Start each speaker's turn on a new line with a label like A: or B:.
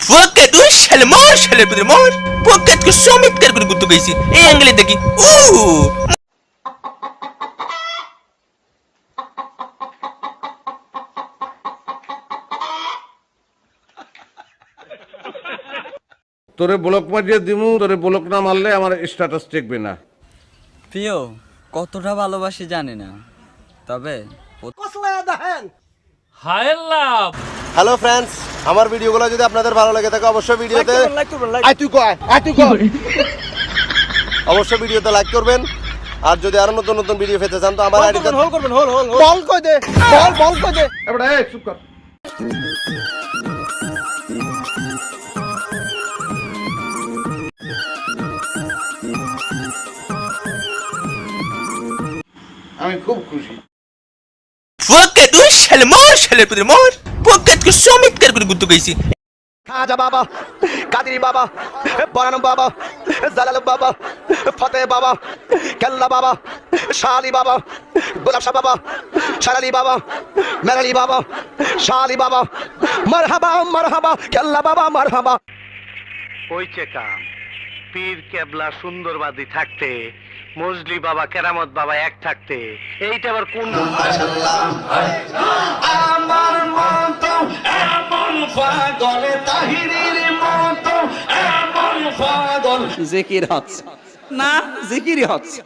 A: Fakat o şalmar şalapıdır mor. Fakat ko somit kar ko gutu gaisi. এই অ্যাঙ্গেলে দেখি
B: তোরে ব্লক মারিয়ে দিমু, তোরে ব্লক না মারলে আমার স্ট্যাটাস টিকবে না।
C: প্রিয় কতটা ভালোবাসি জানি না, তবে
D: হ্যালো ফ্রেন্ডস, আমার ভিডিওগুলো যদি আপনাদের ভালো লাগে থাকে অবশ্যই ভিডিওতে অবশ্যই ভিডিওতে লাইক করবেন। আর যদি আরো নতুন নতুন ভিডিও পেতে চান তো আমার আইডিতে বল কই দে
B: এবারে এই চুপ কর। আমি খুব খুশি।
A: Fakat o şalmar şalapıdır mor. Fakat ko somit kar ko gutu gaisi.
D: খাজা বাবা, কাদির বাবা, বরানম বাবা, জালাল বাবা, ফতে বাবা, কেল্লা বাবা, শালি বাবা, গোলাপ শাহ বাবা, শালালি বাবা, মেরালি বাবা, শালি বাবা, মারহাবা মারহাবা, কেল্লা বাবা মারহাবা।
E: ওই চেকা পীর কেবলা সুন্দরবাদী থাকতে, মজলি বাবা কেরামত বাবা এক থাকতে, এইটা আবার কোন
F: আমার মতো এমন পাগল, তাহিরের মতো এমন পাগল।
G: জিকির হচ্ছে না, জিকিরই হচ্ছে।